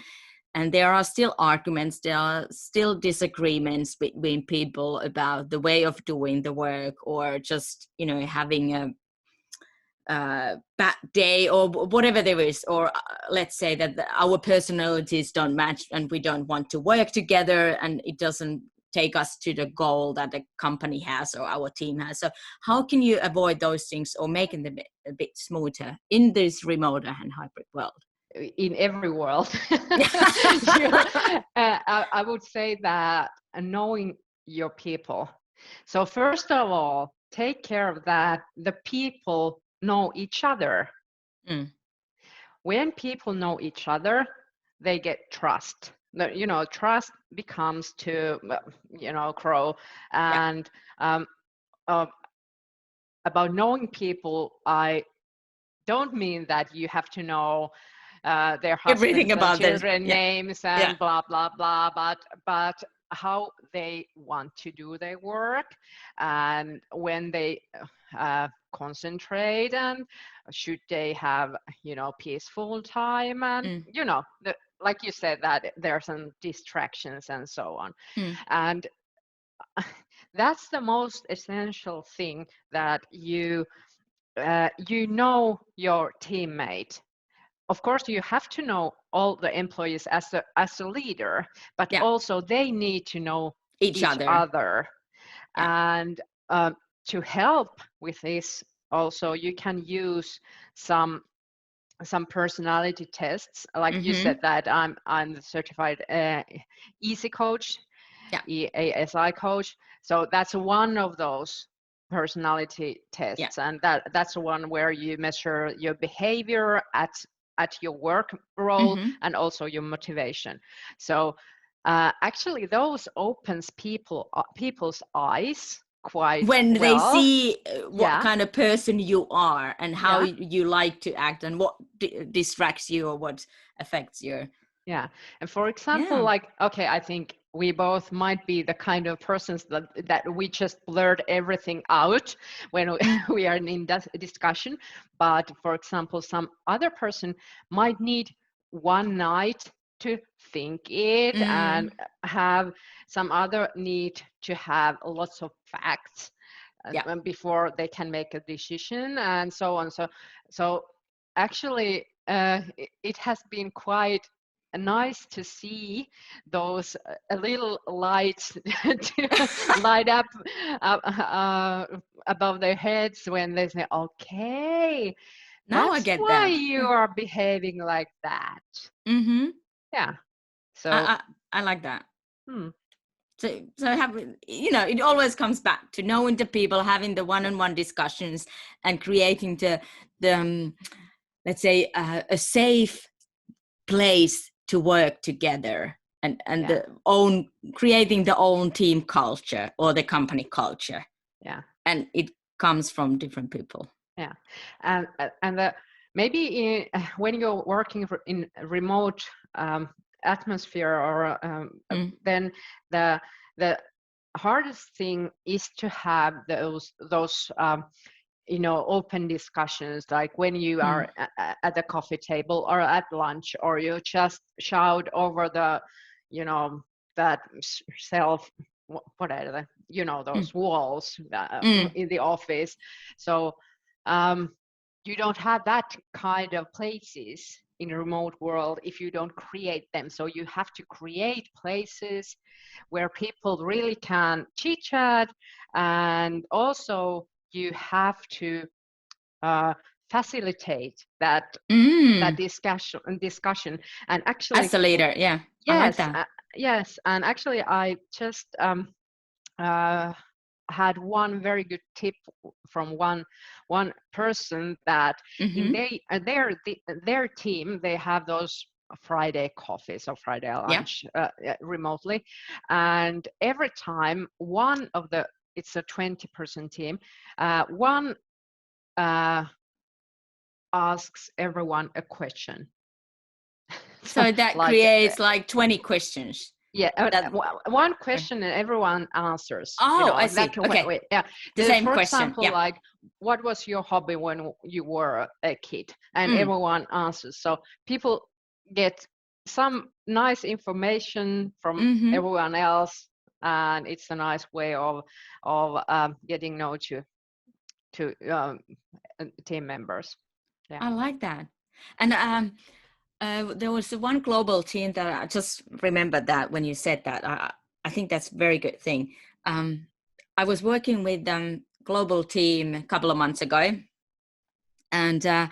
[SPEAKER 1] there are still arguments, there are still disagreements between people about the way of doing the work, or just having a bad day or whatever there is, or let's say that our personalities don't match and we don't want to work together and it doesn't take us to the goal that the company has or our team has. So how can you avoid those things or making them a bit smoother in this remote and hybrid world?
[SPEAKER 2] In every world. I would say that knowing your people. So first of all, take care of that the people know each other. When people know each other, they get trust. Trust becomes to grow. And about knowing people, I don't mean that you have to know their husbands and children names and blah blah blah, but how they want to do their work and when they concentrate, and should they have peaceful time, and like you said, that there are some distractions and so on. And that's the most essential thing, that you know your teammate. Of course, you have to know all the employees as a leader, but also they need to know each other. And to help with this, also you can use some personality tests, like you said that I'm the certified EASY coach, EASI coach. So that's one of those personality tests, and that's one where you measure your behavior at your work role and also your motivation. So actually those opens people's eyes quite
[SPEAKER 1] when
[SPEAKER 2] well.
[SPEAKER 1] They see what kind of person you are and how you like to act and what distracts you or what affects you.
[SPEAKER 2] And for example, like, okay, I think we both might be the kind of persons that we just blurt everything out when we are in discussion. But for example, some other person might need one night to think it and have some other need to have lots of facts before they can make a decision and so on. So actually, it has been quite nice to see those little lights to light up above their heads when they say, okay,
[SPEAKER 1] Now I
[SPEAKER 2] That's
[SPEAKER 1] get
[SPEAKER 2] why
[SPEAKER 1] that.
[SPEAKER 2] you are behaving like that.
[SPEAKER 1] Mm-hmm.
[SPEAKER 2] Yeah. So,
[SPEAKER 1] I like that.
[SPEAKER 2] hmm,
[SPEAKER 1] So it always comes back to knowing the people, having the one-on-one discussions, and creating the let's say a safe place to work together, and
[SPEAKER 2] yeah,
[SPEAKER 1] creating the own team culture or the company culture,
[SPEAKER 2] yeah,
[SPEAKER 1] and it comes from different people.
[SPEAKER 2] yeah. And maybe when you're working in a remote atmosphere, or then the hardest thing is to have those open discussions, like when you are at the coffee table or at lunch, or you just shout over the that self, what are those walls in the office. So you don't have that kind of places in a remote world if you don't create them. So you have to create places where people really can chit chat, and also you have to facilitate that discussion. And actually,
[SPEAKER 1] As a leader, yeah, I like
[SPEAKER 2] yes,
[SPEAKER 1] that.
[SPEAKER 2] yes, and actually, I just had one very good tip from one person, that in
[SPEAKER 1] Mm-hmm.
[SPEAKER 2] their team, they have those Friday coffees or Friday
[SPEAKER 1] Yeah.
[SPEAKER 2] lunch remotely, and every time it's a 20-person team, one asks everyone a question. So,
[SPEAKER 1] So that
[SPEAKER 2] like,
[SPEAKER 1] creates like 20 questions.
[SPEAKER 2] yeah,
[SPEAKER 1] That.
[SPEAKER 2] one question and everyone answers.
[SPEAKER 1] Oh, I
[SPEAKER 2] That
[SPEAKER 1] see.
[SPEAKER 2] can
[SPEAKER 1] Okay.
[SPEAKER 2] wait. Yeah.
[SPEAKER 1] The same
[SPEAKER 2] For
[SPEAKER 1] question.
[SPEAKER 2] example,
[SPEAKER 1] Yeah.
[SPEAKER 2] like, what was your hobby when you were a kid? And
[SPEAKER 1] Mm.
[SPEAKER 2] everyone answers. So people get some nice information from
[SPEAKER 1] Mm-hmm.
[SPEAKER 2] everyone else, and it's a nice way of getting know to team members. Yeah.
[SPEAKER 1] I like that. And there was one global team that I just remembered that when you said that. I think that's a very good thing. I was working with global team a couple of months ago, and uh,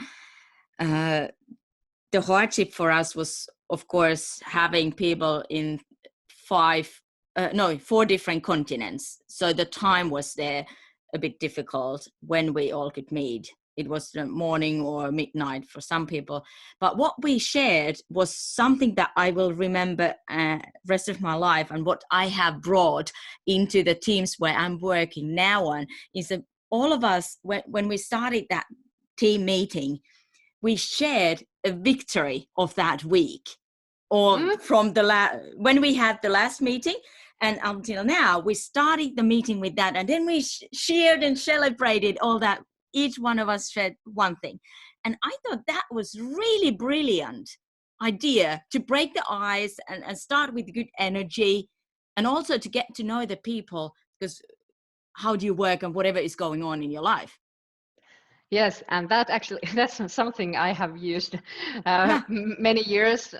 [SPEAKER 1] the hardship for us was, of course, having people in 4 different continents. So the time was there a bit difficult when we all could meet. It was the morning or midnight for some people. But what we shared was something that I will remember rest of my life, and what I have brought into the teams where I'm working now on is that all of us, when we started that team meeting, we shared a victory of that week, or from when we had the last meeting and until now. We started the meeting with that, and then we shared and celebrated all that. Each one of us shared one thing, and I thought that was really brilliant idea to break the ice and start with good energy, and also to get to know the people, because how do you work and whatever is going on in your life.
[SPEAKER 2] Yes, and that actually that's something I have used
[SPEAKER 1] Yeah.
[SPEAKER 2] many years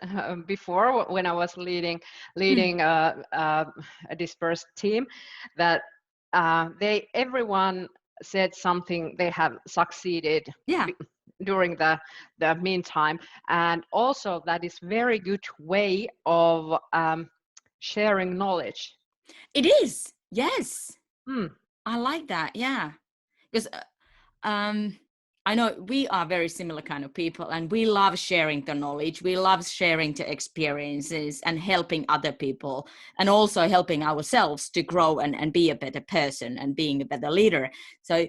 [SPEAKER 2] before, when I was leading a dispersed team. That everyone said something they have succeeded
[SPEAKER 1] Yeah,
[SPEAKER 2] during the meantime, and also that is very good way of sharing knowledge.
[SPEAKER 1] it is. Yes.
[SPEAKER 2] Hmm.
[SPEAKER 1] I like that. Yeah. Because um, I know we are very similar kind of people, and we love sharing the knowledge. We love sharing the experiences and helping other people, and also helping ourselves to grow and be a better person and being a better leader. So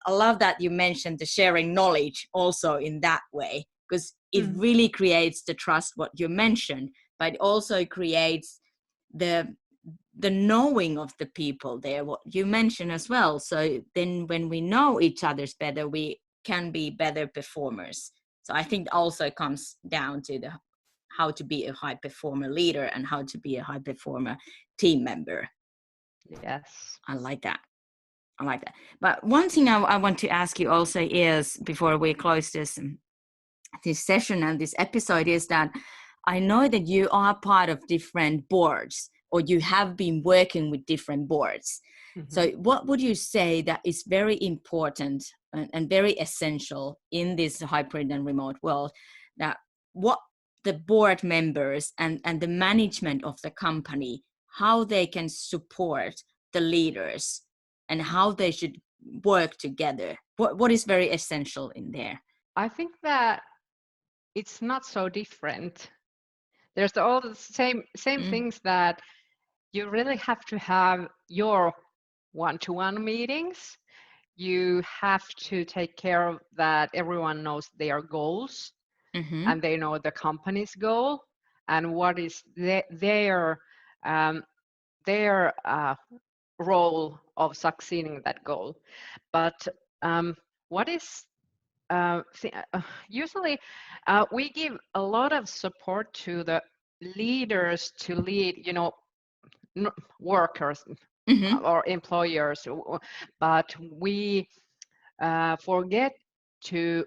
[SPEAKER 1] I love that you mentioned the sharing knowledge also in that way, because it
[SPEAKER 2] Hmm.
[SPEAKER 1] really creates the trust, what you mentioned, but it also creates the knowing of the people there, what you mentioned as well. So then when we know each other's better, we can be better performers. So I think also comes down to the how to be a high performer leader and how to be a high performer team member.
[SPEAKER 2] Yes.
[SPEAKER 1] I like that. I like that. But one thing I want to ask you also is, before we close this session and this episode, is that I know that you are part of different boards, or you have been working with different boards. So what would you say that is very important and very essential in this hybrid and remote world, that what the board members and the management of the company, how they can support the leaders and how they should work together? What is very essential in there?
[SPEAKER 2] I think that it's not so different. There's all the same things, that you really have to have your one-to-one meetings. You have to take care of that everyone knows their goals, and they know the company's goal and what is their role of succeeding that goal. But what is usually we give a lot of support to the leaders to lead, workers or employers, but we forget to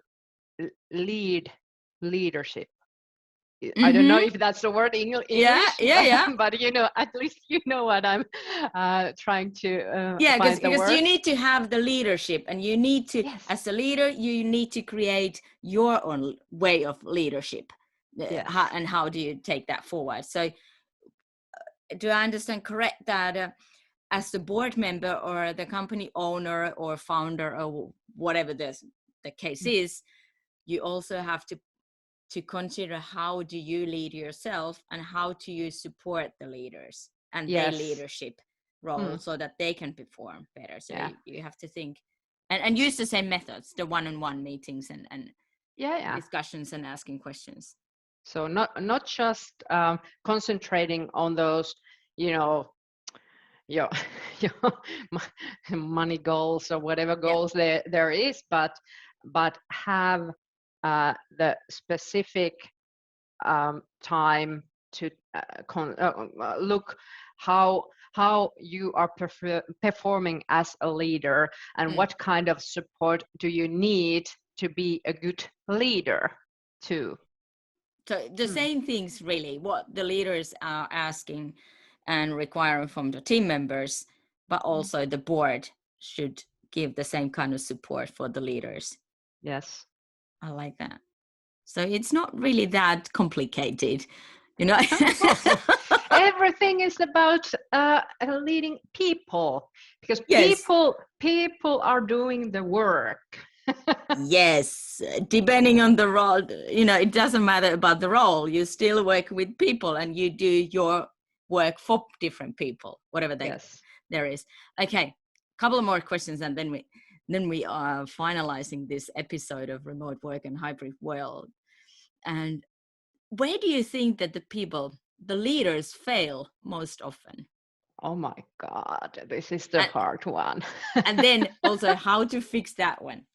[SPEAKER 2] lead leadership. I don't know if that's the word in English, but at least you know what I'm trying to find the
[SPEAKER 1] because
[SPEAKER 2] words.
[SPEAKER 1] you need to have the leadership, and you need to, as a leader, you need to create your own way of leadership. And how do you take that forward? So do I understand correct that as the board member or the company owner or founder or whatever the case is, you also have to consider how do you lead yourself and how do you support the leaders and their leadership role so that they can perform better. So you have to think and use the same methods, the one-on-one meetings and discussions and asking questions.
[SPEAKER 2] So not just concentrating on those, your money goals or whatever goals there is, but have the specific time to look how you are performing as a leader, and what kind of support do you need to be a good leader too.
[SPEAKER 1] So the same things really, what the leaders are asking and requiring from the team members, but also the board should give the same kind of support for the leaders.
[SPEAKER 2] Yes.
[SPEAKER 1] I like that. So it's not really that complicated,
[SPEAKER 2] Everything is about leading people, because people are doing the work.
[SPEAKER 1] Yes, depending on the role, it doesn't matter about the role. You still work with people and you do your work for different people, whatever there is. Okay, couple of more questions and then we are finalizing this episode of remote work and hybrid world. And where do you think that the leaders fail most often?
[SPEAKER 2] Oh my God, this is the hard one.
[SPEAKER 1] And then also how to fix that one.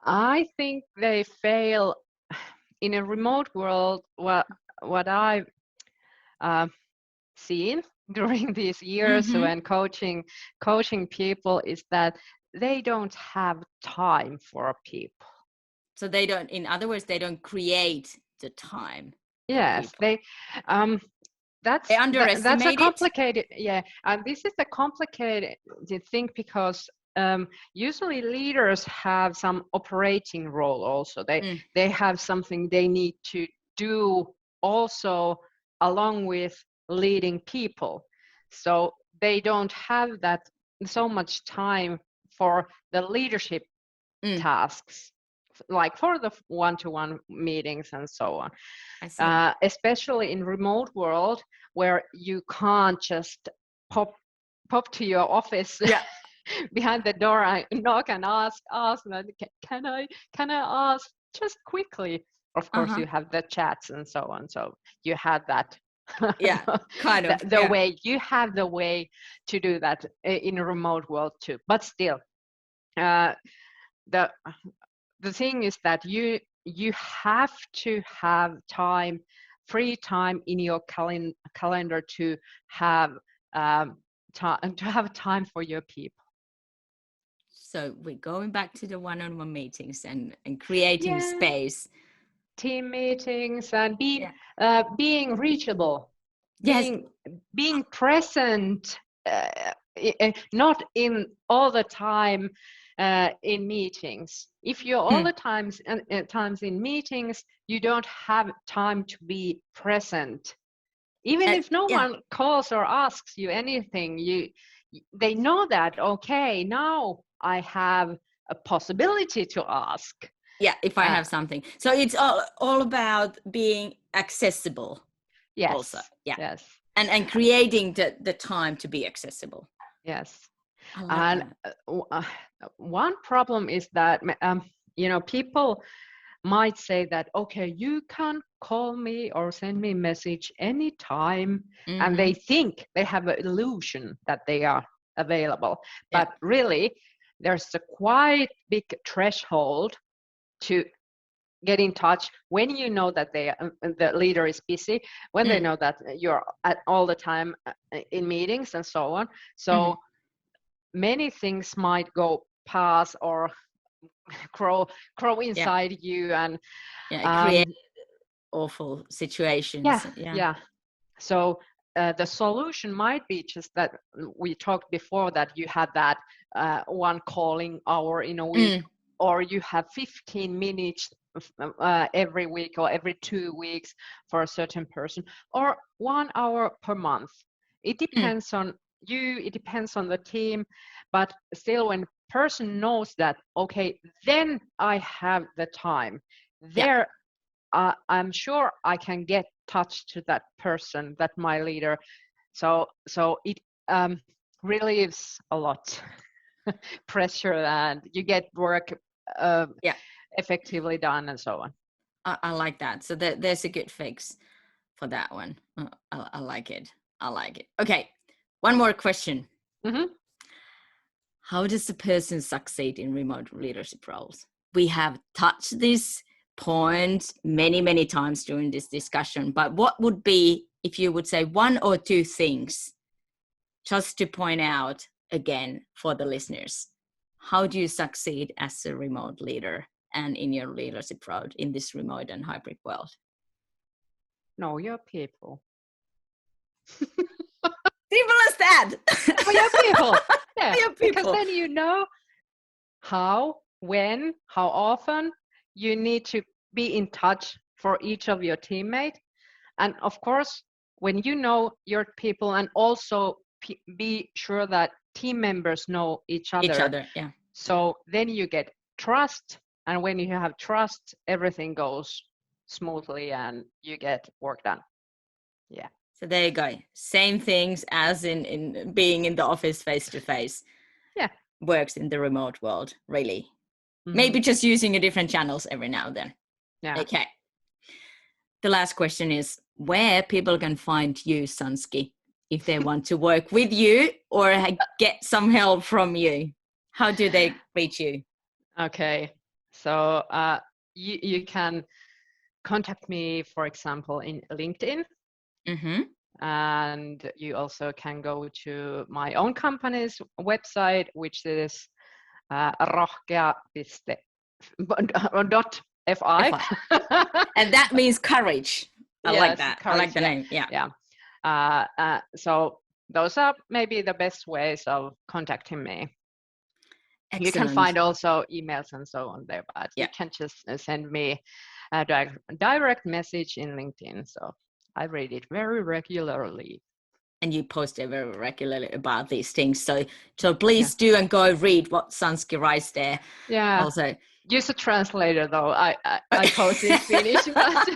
[SPEAKER 2] I think they fail in a remote world. What I've seen during these years when coaching people is that they don't have time for people.
[SPEAKER 1] So they don't, in other words, they don't create the time.
[SPEAKER 2] Yes, that's a complicated, and this is a complicated thing, because usually leaders have some operating role also. They have something they need to do also along with leading people. So they don't have that so much time for the leadership tasks, like for the one-to-one meetings and so on. Especially in remote world, where you can't just pop to your office behind the door and knock and ask can I ask just quickly. Of course you have the chats and so on, so you have that
[SPEAKER 1] kind of
[SPEAKER 2] the way you have the way to do that in a remote world too. But still the thing is that you have to have free time in your calendar to have time for your people.
[SPEAKER 1] So we're going back to the one-on-one meetings and creating space,
[SPEAKER 2] team meetings, and being reachable, being present not in all the time in meetings. If you're all the times in meetings, you don't have time to be present. Even if no one calls or asks you anything, they know that, okay, now I have a possibility to ask.
[SPEAKER 1] Yeah, if I have something. So it's all about being accessible.
[SPEAKER 2] Yes.
[SPEAKER 1] Also. Yeah.
[SPEAKER 2] Yes.
[SPEAKER 1] And creating the time to be accessible.
[SPEAKER 2] Yes.
[SPEAKER 1] I like
[SPEAKER 2] that. One problem is that people might say that, okay, you can call me or send me a message anytime, and they think they have an illusion that they are available. But really, there's a quite big threshold to get in touch when you know that the leader is busy, when they know that you're at all the time in meetings and so on. So many things might go past or grow inside you, and
[SPEAKER 1] create awful situations.
[SPEAKER 2] So the solution might be just that we talked before, that you have that one calling hour in a week, or you have 15 minutes every week or every 2 weeks for a certain person, or 1 hour per month. It depends on you, it depends on the team, but still, when person knows that, okay, then I have the time there, I'm sure I can get touch to that person, that my leader. So it relieves a lot pressure, and you get work effectively done, and so on.
[SPEAKER 1] I like that. So there's a good fix for that one. I like it. Okay, one more question. How does a person succeed in remote leadership roles? We have touched this point many times during this discussion, but what would be, if you would say, 1 or 2 things just to point out again for the listeners? How do you succeed as a remote leader and in your leadership role in this remote and hybrid world?
[SPEAKER 2] Know your people.
[SPEAKER 1] Simple as that.
[SPEAKER 2] Know your people. Yeah,
[SPEAKER 1] your people.
[SPEAKER 2] Because then you know how, when, how often you need to be in touch for each of your teammates. And of course, when you know your people, and also be sure that team members know each other. So then you get trust, and when you have trust, everything goes smoothly and you get work done. Yeah.
[SPEAKER 1] So there you go. Same things as in being in the office face to face.
[SPEAKER 2] Yeah.
[SPEAKER 1] Works in the remote world, really. Maybe just using a different channels every now and then.
[SPEAKER 2] Yeah.
[SPEAKER 1] Okay. The last question is where people can find you, Sanski, if they want to work with you or get some help from you. How do they reach you?
[SPEAKER 2] Okay. So you can contact me, for example, in LinkedIn. And you also can go to my own company's website, which is rohkea.fi.
[SPEAKER 1] And that means courage. I like that.
[SPEAKER 2] Courage,
[SPEAKER 1] I like the name. Yeah.
[SPEAKER 2] So those are maybe the best ways of contacting me. Excellent. You can find also emails and so on there, but you can just send me a direct message in LinkedIn. So I read it very regularly.
[SPEAKER 1] And you post it very regularly about these things. So please do and go read what Sanski writes there.
[SPEAKER 2] Yeah.
[SPEAKER 1] Also,
[SPEAKER 2] use a translator though. I post in Finnish, but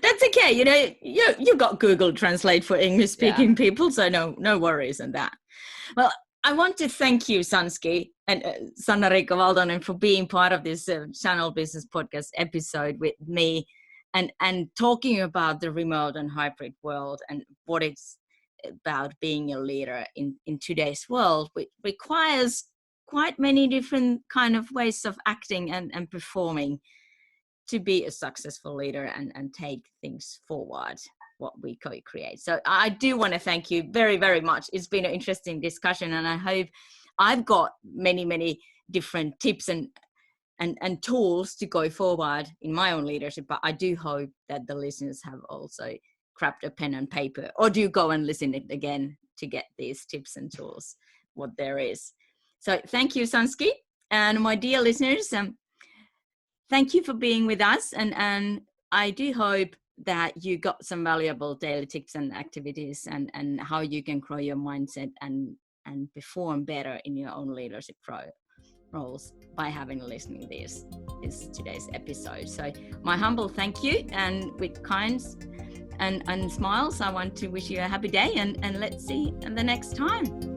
[SPEAKER 1] that's okay. You know, you got Google Translate for English speaking people, so no worries on that. Well, I want to thank you, Sanski and Sanna-Riikka Valtonen, for being part of this Channel Business Podcast episode with me, and talking about the remote and hybrid world and what it's about being a leader in today's world, which requires quite many different kind of ways of acting and performing to be a successful leader and take things forward, what we co-create. So I do want to thank you very, very much. It's been an interesting discussion, and I hope I've got many different tips and tools to go forward in my own leadership. But I do hope that the listeners have also grabbed a pen and paper, or do go and listen it again to get these tips and tools what there is. So thank you, Sanski. And my dear listeners, thank you for being with us. And I do hope that you got some valuable daily tips and activities and how you can grow your mindset and perform better in your own leadership roles by having listening this today's episode. So my humble thank you, and with kinds and smiles, I want to wish you a happy day, and let's see you the next time.